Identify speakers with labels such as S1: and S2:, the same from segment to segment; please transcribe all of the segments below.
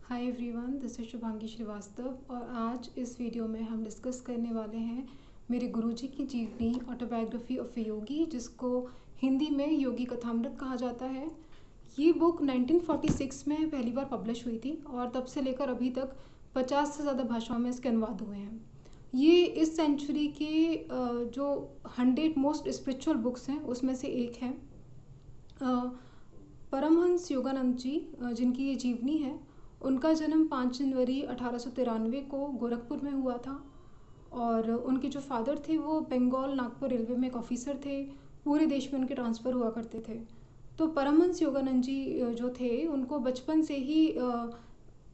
S1: Hi everyone, this is Shubhangi Srivastava और आज इस वीडियो में हम डिस्कस करने वाले हैं मेरे गुरुजी की जीवनी ऑटोबायोग्राफी ऑफ ए योगी, जिसको हिंदी में योगी कथामृत कहा जाता है। ये बुक 1946 में पहली बार पब्लिश हुई थी और तब से लेकर अभी तक 50 से ज़्यादा भाषाओं में इसके अनुवाद हुए हैं। ये इस सेंचुरी के जो 100 मोस्ट स्पिरिचुअल बुक्स हैं उसमें से एक है। परमहंस योगानंद जी, जिनकी ये जीवनी है, उनका जन्म 5 जनवरी 1893 को गोरखपुर में हुआ था और उनके जो फादर थे वो बंगाल नागपुर रेलवे में एक ऑफिसर थे। पूरे देश में उनके ट्रांसफ़र हुआ करते थे। तो परमहंस योगानंद जी जो थे, उनको बचपन से ही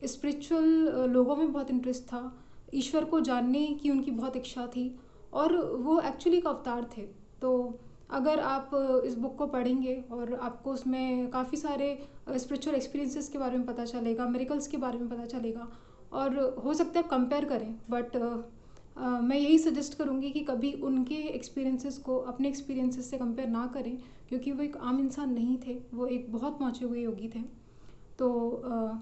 S1: स्पिरिचुअल लोगों में बहुत इंटरेस्ट था। ईश्वर को जानने की उनकी बहुत इच्छा थी और वो एक्चुअली एक अवतार थे। तो अगर आप इस बुक को पढ़ेंगे और आपको उसमें काफ़ी सारे स्पिरिचुअल एक्सपीरियंसेस के बारे में पता चलेगा, मिरेकल्स के बारे में पता चलेगा और हो सकता है कंपेयर करें, बट मैं यही सजेस्ट करूँगी कि कभी उनके एक्सपीरियंसेस को अपने एक्सपीरियंसेस से कंपेयर ना करें, क्योंकि वो एक आम इंसान नहीं थे, वो एक बहुत पहुँचे हुए योगी थे। तो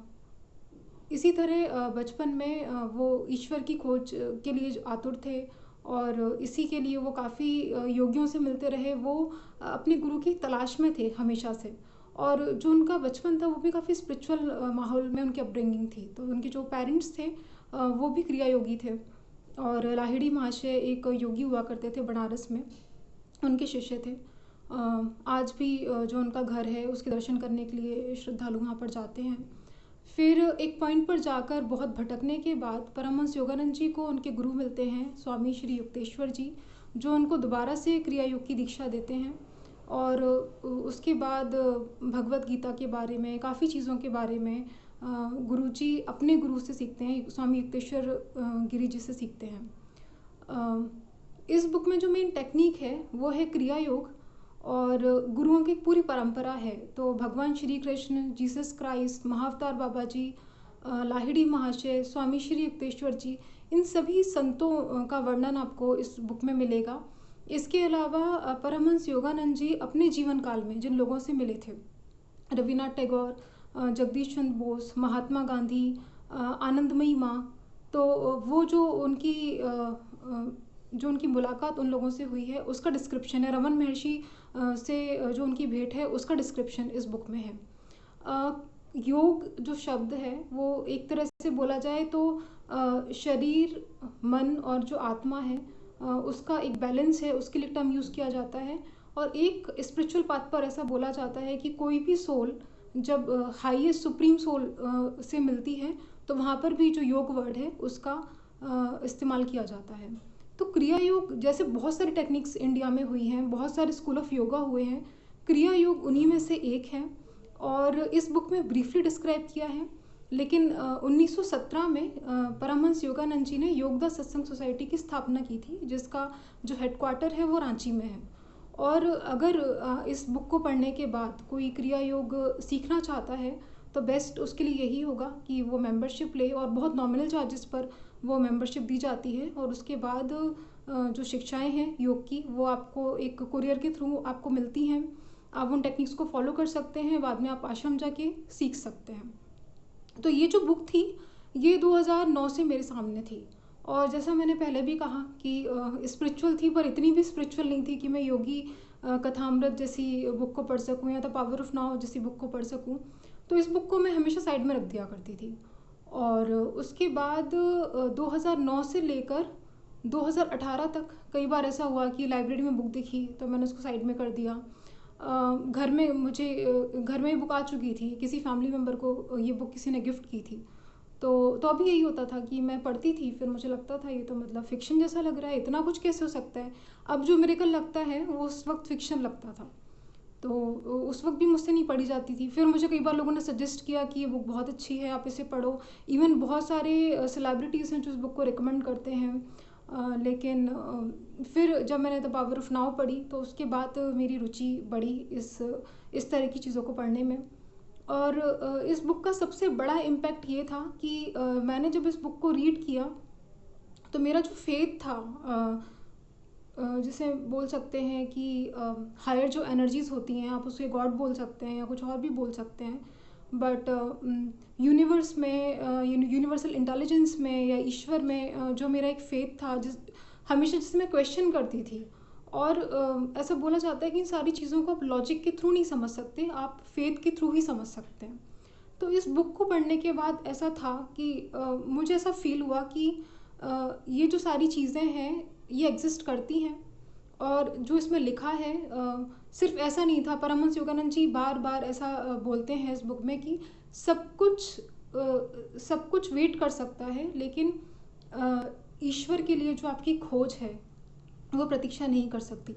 S1: इसी तरह बचपन में वो ईश्वर की खोज के लिए आतुर थे और इसी के लिए वो काफ़ी योगियों से मिलते रहे। वो अपने गुरु की तलाश में थे हमेशा से, और जो उनका बचपन था वो भी काफ़ी स्पिरिचुअल माहौल में उनकी अपब्रिंगिंग थी। तो उनके जो पेरेंट्स थे वो भी क्रिया योगी थे और लाहिड़ी महाशय एक योगी हुआ करते थे बनारस में, उनके शिष्य थे। आज भी जो उनका घर है उसके दर्शन करने के लिए श्रद्धालु वहाँ पर जाते हैं। फिर एक पॉइंट पर जाकर बहुत भटकने के बाद परमहंस योगानंद जी को उनके गुरु मिलते हैं, स्वामी श्री युक्तेश्वर जी, जो उनको दोबारा से क्रिया योग की दीक्षा देते हैं। और उसके बाद भगवत गीता के बारे में, काफ़ी चीज़ों के बारे में गुरुजी अपने गुरु से सीखते हैं, स्वामी युक्तेश्वर गिरी जी से सीखते हैं। इस बुक में जो मेन टेक्निक है वो है क्रिया योग और गुरुओं की पूरी परंपरा है। तो भगवान श्री कृष्ण, जीसस क्राइस्ट, महाअवतार बाबा जी, लाहिड़ी महाशय, स्वामी श्री युक्तेश्वर जी, इन सभी संतों का वर्णन आपको इस बुक में मिलेगा। इसके अलावा परमहंस योगानंद जी अपने जीवन काल में जिन लोगों से मिले थे, रविन्द्रनाथ टैगोर, जगदीश चंद्र बोस, महात्मा गांधी, आनंदमयी माँ, तो वो जो उनकी मुलाकात उन लोगों से हुई है उसका डिस्क्रिप्शन है। रमन महर्षि से जो उनकी भेंट है उसका डिस्क्रिप्शन इस बुक में है। योग जो शब्द है वो एक तरह से बोला जाए तो शरीर, मन और जो आत्मा है उसका एक बैलेंस है, उसके लिए टर्म यूज़ किया जाता है। और एक स्पिरिचुअल पाथ पर ऐसा बोला जाता है कि कोई भी सोल जब हाईएस्ट सुप्रीम सोल से मिलती है तो वहाँ पर भी जो योग वर्ड है उसका इस्तेमाल किया जाता है। तो क्रिया योग जैसे बहुत सारी टेक्निक्स इंडिया में हुई हैं, बहुत सारे स्कूल ऑफ योगा हुए हैं, क्रिया योग उन्हीं में से एक है और इस बुक में ब्रीफली डिस्क्राइब किया है। लेकिन 1917 में परमहंस योगानंद जी ने योगदा सत्संग सोसाइटी की स्थापना की थी, जिसका जो हेडक्वार्टर है वो रांची में है। और अगर इस बुक को पढ़ने के बाद कोई क्रिया योग सीखना चाहता है तो बेस्ट उसके लिए यही होगा कि वो मेंबरशिप ले, और बहुत नॉमिनल चार्जेस पर वो मेंबरशिप दी जाती है। और उसके बाद जो शिक्षाएं हैं योग की वो आपको एक कुरियर के थ्रू आपको मिलती हैं। आप उन टेक्निक्स को फॉलो कर सकते हैं, बाद में आप आश्रम जाके सीख सकते हैं। तो ये जो बुक थी ये 2009 से मेरे सामने थी, और जैसा मैंने पहले भी कहा कि स्पिरिचुअल थी, पर इतनी भी स्पिरिचुअल नहीं थी कि मैं योगी कथामृत जैसी बुक को पढ़ सकूं या द पावर ऑफ नाउ जैसी बुक को पढ़ सकूं। तो इस बुक को मैं हमेशा साइड में रख दिया करती थी। और उसके बाद 2009 से लेकर 2018 तक कई बार ऐसा हुआ कि लाइब्रेरी में बुक दिखी तो मैंने उसको साइड में कर दिया। घर में मुझे घर में ही बुक आ चुकी थी, किसी फैमिली मेम्बर को ये बुक किसी ने गिफ्ट की थी। तो अभी यही होता था कि मैं पढ़ती थी, फिर मुझे लगता था ये तो मतलब फ़िक्शन जैसा लग रहा है, इतना कुछ कैसे हो सकता है। अब जो मिरेकल लगता है वो उस वक्त फ़िक्शन लगता था, तो उस वक्त भी मुझसे नहीं पढ़ी जाती थी। फिर मुझे कई बार लोगों ने सजेस्ट किया कि ये बुक बहुत अच्छी है, आप इसे पढ़ो। इवन बहुत सारे सेलिब्रिटीज़ हैं जो इस बुक को रिकमेंड करते हैं। लेकिन फिर जब मैंने द पावर ऑफ नाउ पढ़ी तो उसके बाद मेरी रुचि बढ़ी इस तरह की चीज़ों को पढ़ने में। और इस बुक का सबसे बड़ा इम्पैक्ट ये था कि मैंने जब इस बुक को रीड किया तो मेरा जो फेथ था, जिसे बोल सकते हैं कि हायर जो एनर्जीज़ होती हैं, आप उसे गॉड बोल सकते हैं या कुछ और भी बोल सकते हैं, बट यूनिवर्स में, यूनिवर्सल इंटेलिजेंस में या ईश्वर में जो मेरा एक फेथ था, हमेशा जिसे मैं क्वेश्चन करती थी। और ऐसा बोला जाता है कि इन सारी चीज़ों को आप लॉजिक के थ्रू नहीं समझ सकते, आप फेथ के थ्रू ही समझ सकते हैं। तो इस बुक को पढ़ने के बाद ऐसा था कि मुझे ऐसा फील हुआ कि ये जो सारी चीज़ें हैं ये एग्जिस्ट करती हैं, और जो इसमें लिखा है सिर्फ ऐसा नहीं था। परमहंस योगानंद जी बार बार ऐसा बोलते हैं इस बुक में कि सब कुछ वेट कर सकता है, लेकिन ईश्वर के लिए जो आपकी खोज है वो प्रतीक्षा नहीं कर सकती।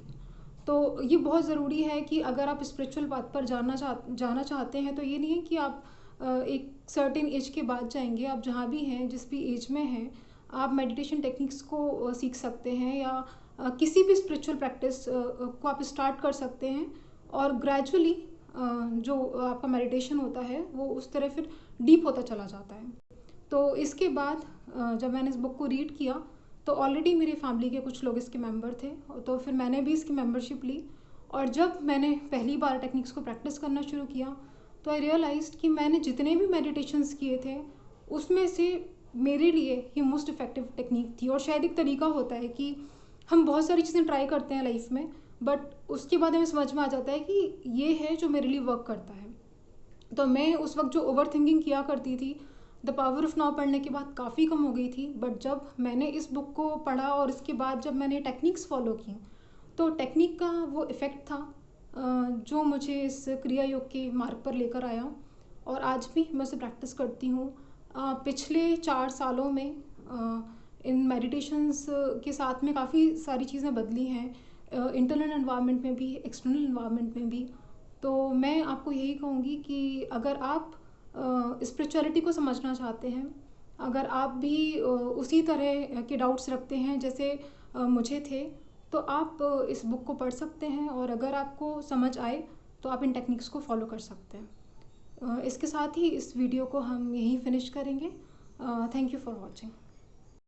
S1: तो ये बहुत ज़रूरी है कि अगर आप स्पिरिचुअल पाथ पर जाना चाहते हैं, तो ये नहीं है कि आप एक सर्टेन एज के बाद जाएंगे। आप जहाँ भी हैं, जिस भी एज में हैं, आप मेडिटेशन टेक्निक्स को सीख सकते हैं, या किसी भी स्पिरिचुअल प्रैक्टिस को आप स्टार्ट कर सकते हैं, और ग्रेजुअली जो आपका मेडिटेशन होता है वो उस तरह फिर डीप होता चला जाता है। तो इसके बाद जब मैंने इस बुक को रीड किया, तो ऑलरेडी मेरी फैमिली के कुछ लोग इसके मेंबर थे, तो फिर मैंने भी इसकी मेंबरशिप ली। और जब मैंने पहली बार टेक्निक्स को प्रैक्टिस करना शुरू किया, तो आई रियलाइज्ड कि मैंने जितने भी मेडिटेशंस किए थे उसमें से मेरे लिए ये मोस्ट इफ़ेक्टिव टेक्निक थी। और शायद एक तरीका होता है कि हम बहुत सारी चीज़ें ट्राई करते हैं लाइफ में, बट उसके बाद हमें समझ में आ जाता है कि ये है जो मेरे लिए वर्क करता है। तो मैं उस वक्त जो ओवर थिंकिंग किया करती थी, द पावर ऑफ नाउ पढ़ने के बाद काफ़ी कम हो गई थी। बट जब मैंने इस बुक को पढ़ा और इसके बाद जब मैंने टेक्निक्स फॉलो की, तो टेक्निक का वो इफ़ेक्ट था जो मुझे इस क्रिया योग के मार्ग पर लेकर आया, और आज भी मैं उसे प्रैक्टिस करती हूँ। पिछले 4 सालों में इन मेडिटेशंस के साथ में काफ़ी सारी चीज़ें बदली हैं, इंटरनल एनवायरनमेंट में भी, एक्सटर्नल एनवायरनमेंट में भी। तो मैं आपको यही कहूँगी कि अगर आप स्पिरिचुअलिटी को समझना चाहते हैं, अगर आप भी उसी तरह के डाउट्स रखते हैं जैसे मुझे थे, तो आप इस बुक को पढ़ सकते हैं, और अगर आपको समझ आए तो आप इन टेक्निक्स को फॉलो कर सकते हैं। इसके साथ ही इस वीडियो को हम यहीं फिनिश करेंगे। Thank you for watching.